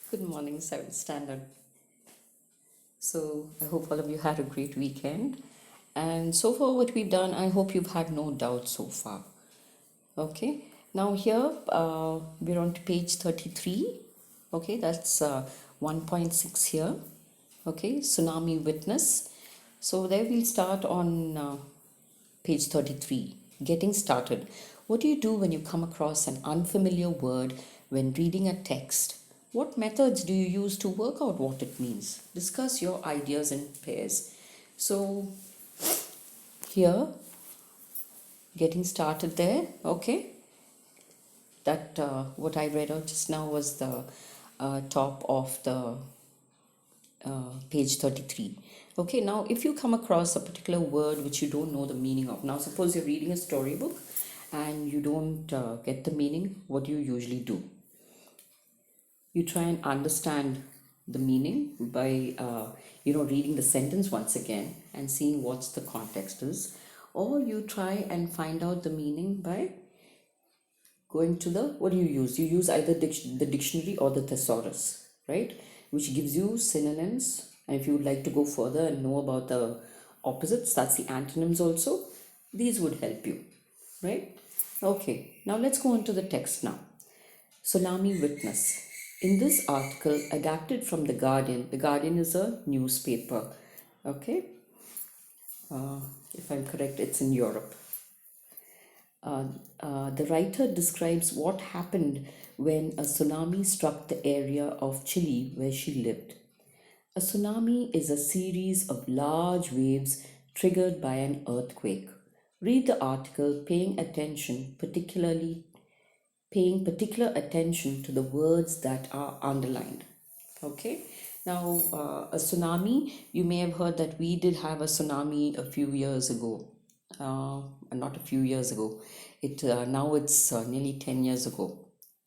Good morning, 7th Standard. So, I hope all of you had a great weekend. And so far, what we've done, I hope you've had no doubt so far. Okay, now here we're on to page 33. Okay, that's 1.6 here. Okay, Tsunami Witness. So, there we'll start on page 33. Getting started. What do you do when you come across an unfamiliar word when reading a text? What methods do you use to work out what it means? Discuss your ideas in pairs. So, here, getting started there, okay? That what I read out just now was the top of the page 33. Okay, now if you come across a particular word which you don't know the meaning of, now suppose you're reading a storybook and you don't get the meaning, what do you usually do? You try and understand the meaning by reading the sentence once again and seeing what's the context is, or you try and find out the meaning by going to the, what do you use either the dictionary or the thesaurus, right, which gives you synonyms. And if you would like to go further and know about the opposites, that's the antonyms also, these would help you, right? Okay, now let's go on to the text now. Tsunami Witness. In this article, adapted from The Guardian is a newspaper. Okay, uh, if I'm correct, it's in Europe. Uh, the writer describes what happened when a tsunami struck the area of Chile where she lived. A tsunami is a series of large waves triggered by an earthquake. Read the article paying particular attention to the words that are underlined. Okay, now a tsunami, you may have heard that we did have a tsunami a few years ago. Not a few years ago, it now it's nearly 10 years ago,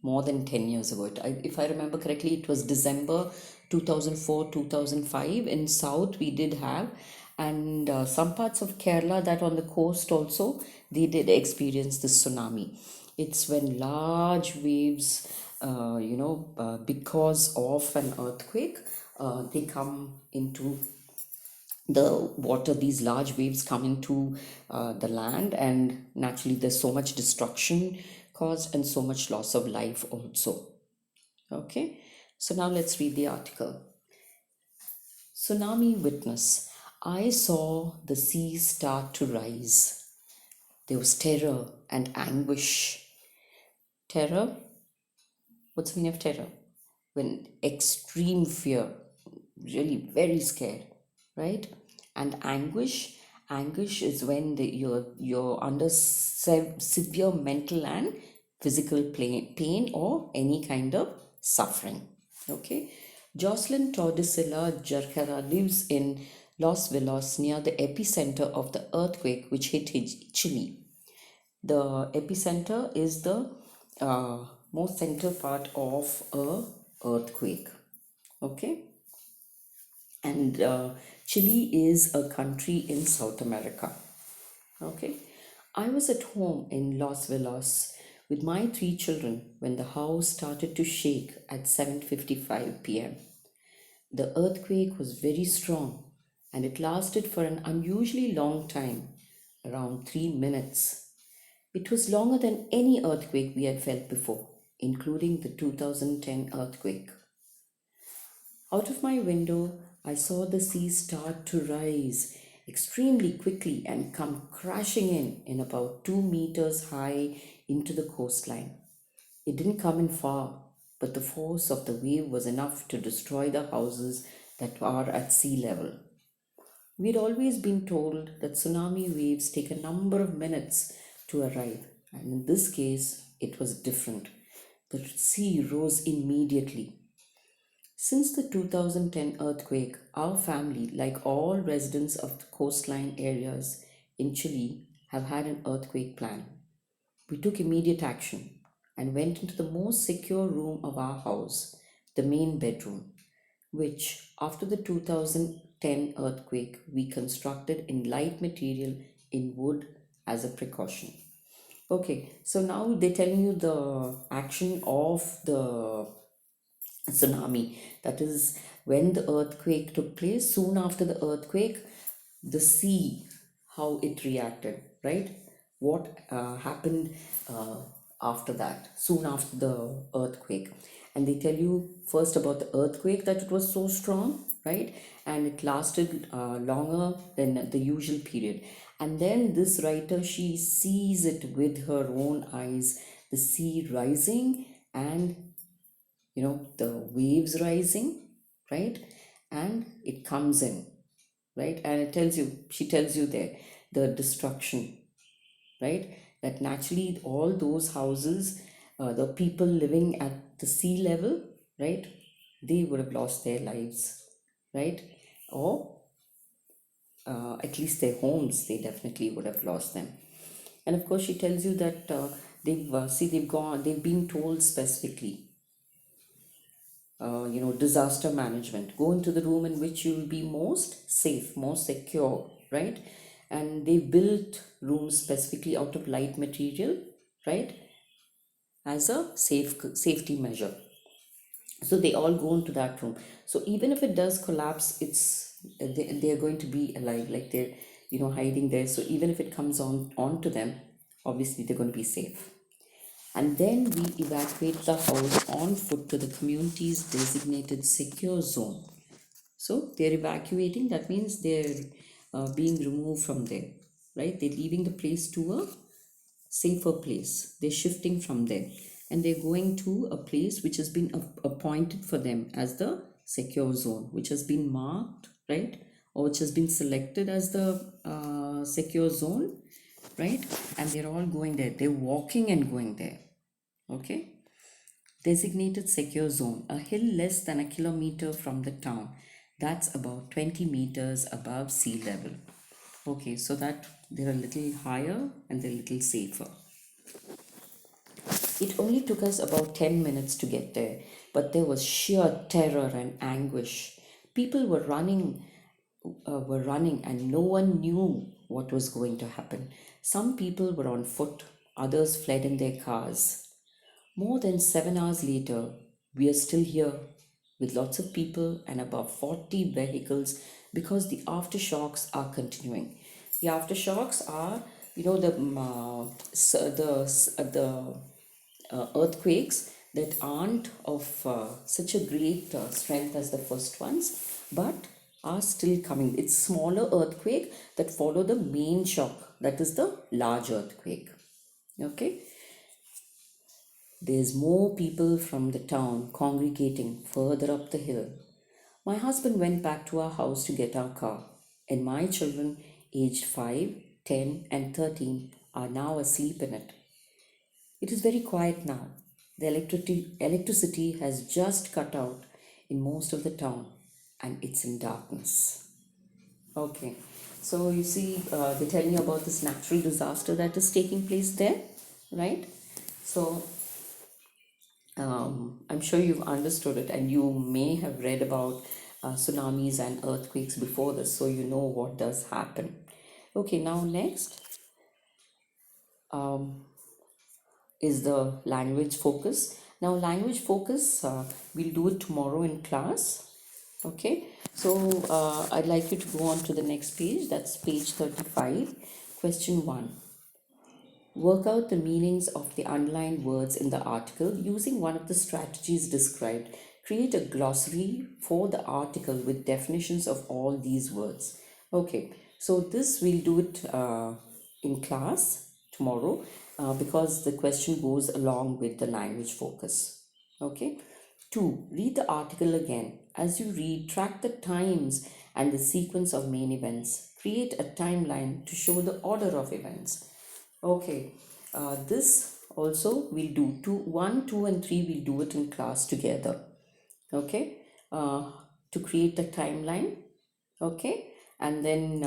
more than 10 years ago. If I remember correctly, it was December 2004 2005 in south we did have, and some parts of Kerala that on the coast also they did experience this tsunami. It's when large waves, because of an earthquake, they come into the water. These large waves come into the land, and naturally there's so much destruction caused and so much loss of life also. Okay, so now let's read the article. Tsunami Witness. I saw the sea start to rise. There was terror and anguish. Terror? What's the meaning of terror? When extreme fear, really very scared, right? And anguish is when you're under severe mental and physical pain or any kind of suffering. Okay, Jocelyn Tordesillas Jarcara lives in Los Villas near the epicenter of the earthquake which hit Chile. The epicenter is the most central part of a earthquake. Okay, and Chile is a country in South America. Okay, I was at home in Los Villas with my three children when the house started to shake at 7:55 p.m. The earthquake was very strong and it lasted for an unusually long time, around 3 minutes. It was longer than any earthquake we had felt before, including the 2010 earthquake. Out of my window, I saw the sea start to rise extremely quickly and come crashing in about 2 meters high into the coastline. It didn't come in far, but the force of the wave was enough to destroy the houses that are at sea level. We'd always been told that tsunami waves take a number of minutes to arrive, and in this case, it was different. The sea rose immediately. Since the 2010 earthquake, our family, like all residents of the coastline areas in Chile, have had an earthquake plan. We took immediate action and went into the most secure room of our house, the main bedroom, which, after the 2010 earthquake, we constructed in light material in wood as a precaution. Okay, so now they're telling you the action of the tsunami. That is when the earthquake took place. Soon after the earthquake, the sea, how it reacted, right? What happened uh, after that, soon after the earthquake. And they tell you first about the earthquake, that it was so strong, right? And it lasted longer than the usual period. And then this writer, she sees it with her own eyes, the sea rising, and the waves rising, right? And it comes in, right? And it tells you, she tells you there, the destruction, right? That naturally all those houses, the people living at the sea level, right, they would have lost their lives, right? Or at least their homes, they definitely would have lost them. And of course she tells you that they've been told specifically, disaster management. Go into the room in which you will be most safe, most secure, right? And they built rooms specifically out of light material, right, as a safety measure. So they all go into that room. So even if it does collapse, they're going to be alive, like they're hiding there. So even if it comes onto them, obviously they're going to be safe. And then we evacuate the house on foot to the community's designated secure zone. So they're evacuating, that means they're being removed from there, right? They're leaving the place to a safer place. They're shifting from there and they're going to a place which has been appointed for them as the secure zone, which has been marked, right? Or which has been selected as the secure zone, right? And they're all going there. They're walking and going there, okay? Designated secure zone, a hill less than a kilometer from the town. That's about 20 meters above sea level. Okay, so that they're a little higher and they're a little safer. It only took us about 10 minutes to get there, but there was sheer terror and anguish. People were running, and no one knew what was going to happen. Some people were on foot, others fled in their cars. More than 7 hours later, we are still here with lots of people and about 40 vehicles because the aftershocks are continuing. The aftershocks are, the earthquakes that aren't of such a great strength as the first ones, but are still coming. It's smaller earthquake that follow the main shock, that is the large earthquake. Okay, there's more people from the town congregating further up the hill. My husband went back to our house to get our car, and my children, aged 5, 10, and 13, are now asleep in it. It is very quiet now. The electricity has just cut out in most of the town, and it's in darkness. Okay, so you see, they're telling you about this natural disaster that is taking place there, right? So I'm sure you've understood it, and you may have read about tsunamis and earthquakes before this, so you know what does happen. Okay, now next um, is the language focus. Now, language focus, we'll do it tomorrow in class. Okay, so I'd like you to go on to the next page, that's page 35. Question 1. Work out the meanings of the underlined words in the article using one of the strategies described. Create a glossary for the article with definitions of all these words. Okay, so this we'll do it in class tomorrow because the question goes along with the language focus. Okay, 2. Read the article again. As you read, track the times and the sequence of main events. Create a timeline to show the order of events. Okay, this also we'll do 1, 2, and 3. We'll do it in class together. Okay, to create the timeline. Okay, and then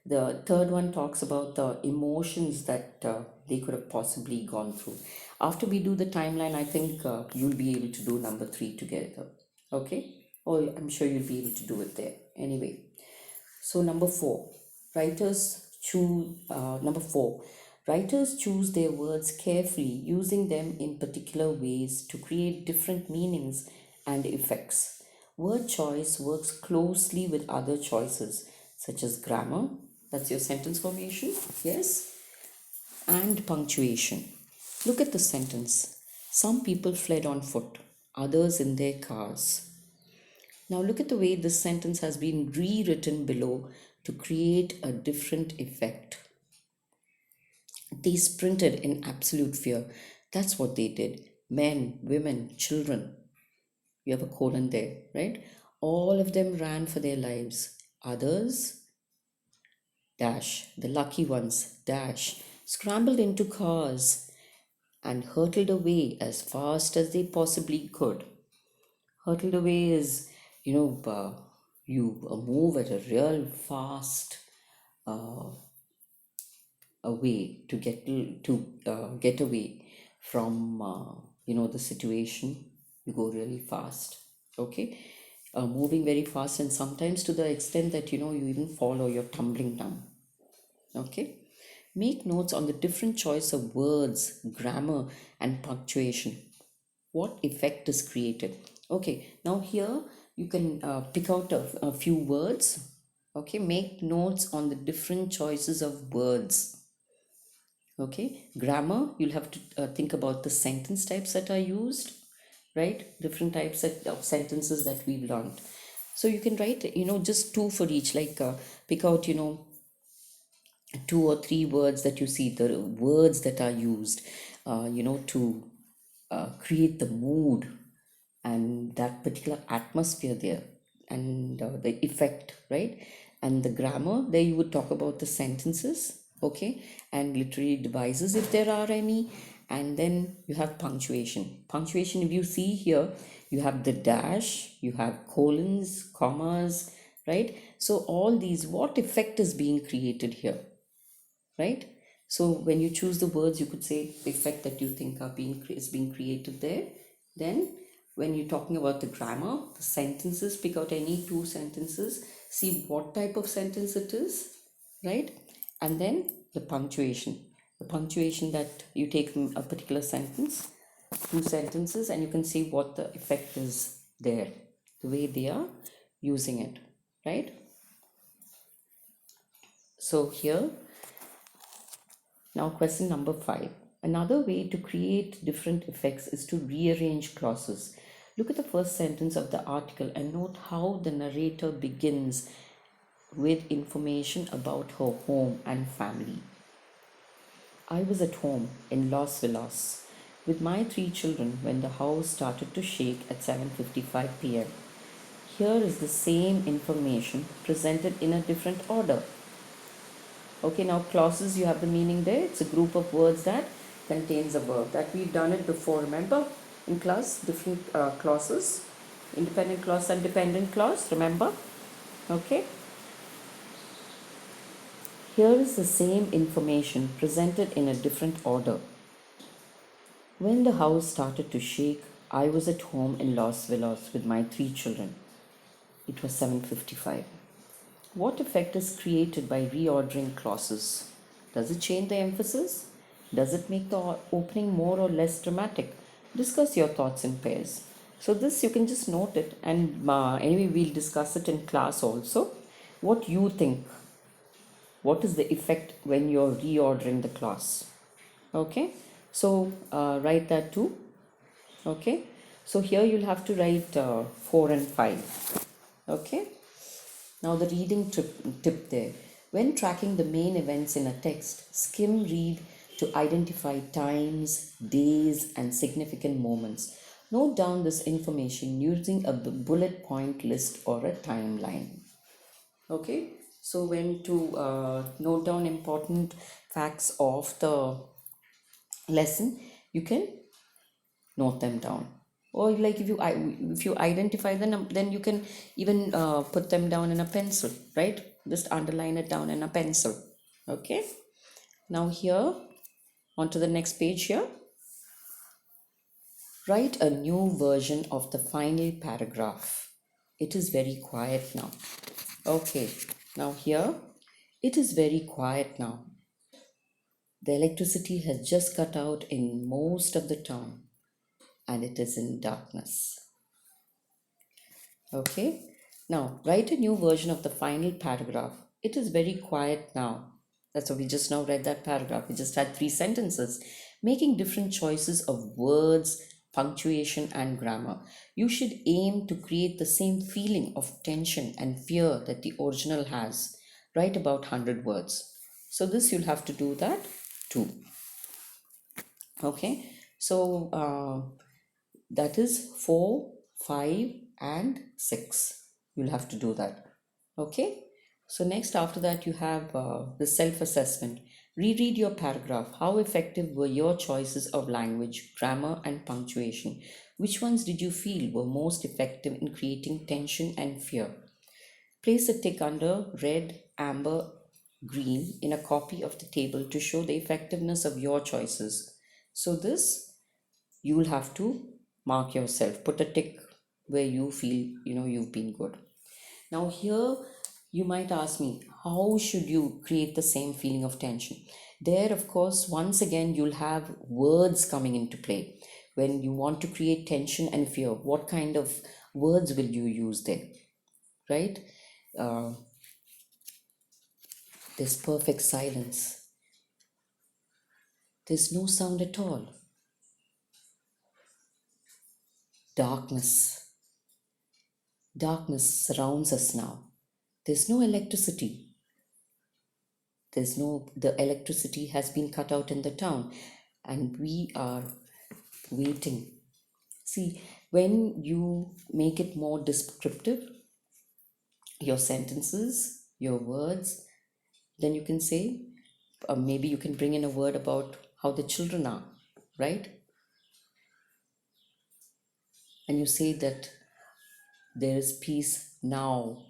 the third one talks about the emotions that they could have possibly gone through. After we do the timeline, I think you'll be able to do number 3 together. Okay, or I'm sure you'll be able to do it there anyway. So number 4, number 4, writers choose their words carefully, using them in particular ways to create different meanings and effects. Word choice works closely with other choices, such as grammar, that's your sentence formation, yes, and punctuation. Look at the sentence. Some people fled on foot, others in their cars. Now, look at the way this sentence has been rewritten below to create a different effect. They sprinted in absolute fear. That's what they did. Men, women, children. You have a colon there, right? All of them ran for their lives. Others, dash, the lucky ones, dash, scrambled into cars and hurtled away as fast as they possibly could. Hurtled away is, you move at a real fast uh, away to get away from the situation. You go really fast, okay, moving very fast, and sometimes to the extent that you even fall or you're tumbling down. Okay, make notes on the different choice of words, grammar, and punctuation. What effect is created? Okay, now here you can pick out a few words. Okay, make notes on the different choices of words. Okay, grammar, you'll have to think about the sentence types that are used, right? Different types of sentences that we've learned. So you can write, just two for each, like pick out, two or three words that you see, the words that are used, to create the mood and that particular atmosphere there, and the effect, right? And the grammar, there you would talk about the sentences, okay, and literary devices if there are any. And then you have punctuation. Punctuation, if you see here, you have the dash, you have colons, commas, right? So all these, what effect is being created here, right? So when you choose the words, you could say the effect that you think is being created there. Then when you're talking about the grammar, the sentences, pick out any two sentences, see what type of sentence it is, right? And then the punctuation that you take from a particular sentence, two sentences, and you can see what the effect is there, the way they are using it, right? So here, now, question number 5. Another way to create different effects is to rearrange clauses. Look at the first sentence of the article and note how the narrator begins with information about her home and family. I was at home in Los Villas with my 3 children when the house started to shake at 7:55 p.m. Here is the same information presented in a different order. Okay, now clauses, you have the meaning there. It's a group of words that contains a verb. That we've done it before, remember? In class, different clauses. Independent clause and dependent clause, remember? Okay. Here is the same information presented in a different order. When the house started to shake, I was at home in Los Villas with my 3 children. It was 7:55. What effect is created by reordering clauses? Does it change the emphasis? Does it make the opening more or less dramatic? Discuss your thoughts in pairs. So, this you can just note it, and anyway, we'll discuss it in class also. What you think? What is the effect when you're reordering the class? Okay, so write that too. Okay, so here you'll have to write 4 and 5. Okay. Now, the reading tip there. When tracking the main events in a text, skim read to identify times, days, and significant moments. Note down this information using a bullet point list or a timeline. Okay, so when to note down important facts of the lesson, you can note them down. Or like if you identify them, then you can even put them down in a pencil, right? Just underline it down in a pencil. Okay, now here, on to the next page here. Write a new version of the final paragraph. It is very quiet now. Okay, now here, it is very quiet now. The electricity has just cut out in most of the town and it is in darkness. Okay. Now, write a new version of the final paragraph. It is very quiet now. That's what we just now read that paragraph. We just had three sentences, making different choices of words, punctuation, and grammar. You should aim to create the same feeling of tension and fear that the original has. Write about 100 words. So, this you'll have to do that too. Okay. So, that is 4, 5, and 6. You'll have to do that. Okay. So, next, after that, you have the self assessment. Reread your paragraph. How effective were your choices of language, grammar, and punctuation? Which ones did you feel were most effective in creating tension and fear? Place a tick under red, amber, green in a copy of the table to show the effectiveness of your choices. So, this you will have to mark yourself, put a tick where you feel you've been good. Now here you might ask me, how should you create the same feeling of tension? There, of course, once again you'll have words coming into play. When you want to create tension and fear, what kind of words will you use there, right? uh, there's perfect silence, there's no sound at all, darkness, darkness surrounds us now, there's no electricity, there's no the electricity has been cut out in the town, and we are waiting. See, when you make it more descriptive, your sentences, your words, then you can say, maybe you can bring in a word about how the children are, right? And you say that there is peace now,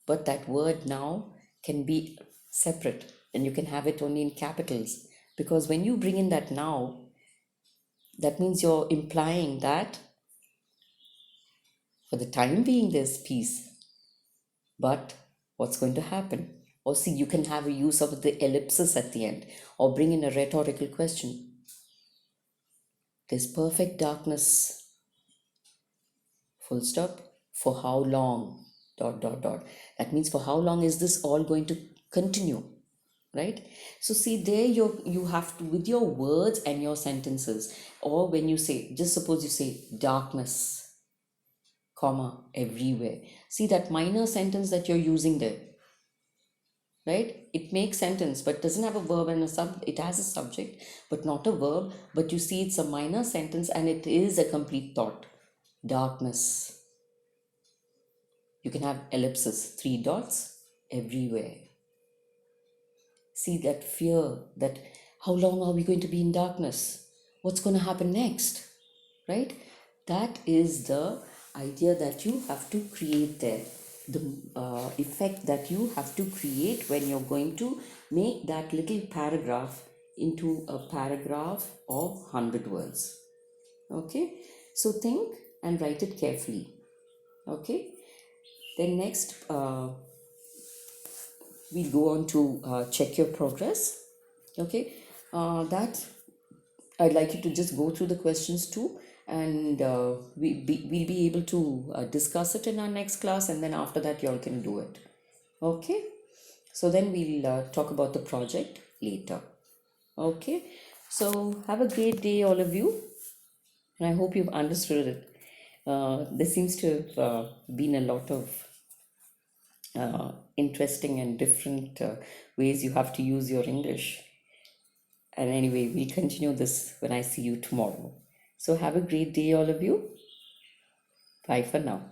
but that word now can be separate, and you can have it only in capitals, because when you bring in that now, that means you're implying that for the time being there's peace, but what's going to happen? Or see, you can have a use of the ellipsis at the end, or bring in a rhetorical question. There's perfect darkness, full stop, for how long? Dot, dot, dot. That means for how long is this all going to continue? Right? So see, there you have to, with your words and your sentences, or when you say, just suppose you say darkness, comma, everywhere. See that minor sentence that you're using there, right? It makes sentence but doesn't have a verb and a sub. It has a subject but not a verb, but you see it's a minor sentence and it is a complete thought. Darkness. You can have ellipsis, three dots, everywhere. See that fear, that how long are we going to be in darkness? What's going to happen next? Right? That is the idea that you have to create there. The effect that you have to create when you're going to make that little paragraph into a paragraph of 100 words. Okay? So think and write it carefully. Okay? Then next, we'll go on to check your progress. Okay? That I'd like you to just go through the questions too, and we'll be able to discuss it in our next class, and then after that, you all can do it. Okay? So then we'll talk about the project later. Okay? So have a great day, all of you, and I hope you've understood it. There seems to have been a lot of interesting and different ways you have to use your English. And anyway, we'll continue this when I see you tomorrow. So have a great day, all of you. Bye for now.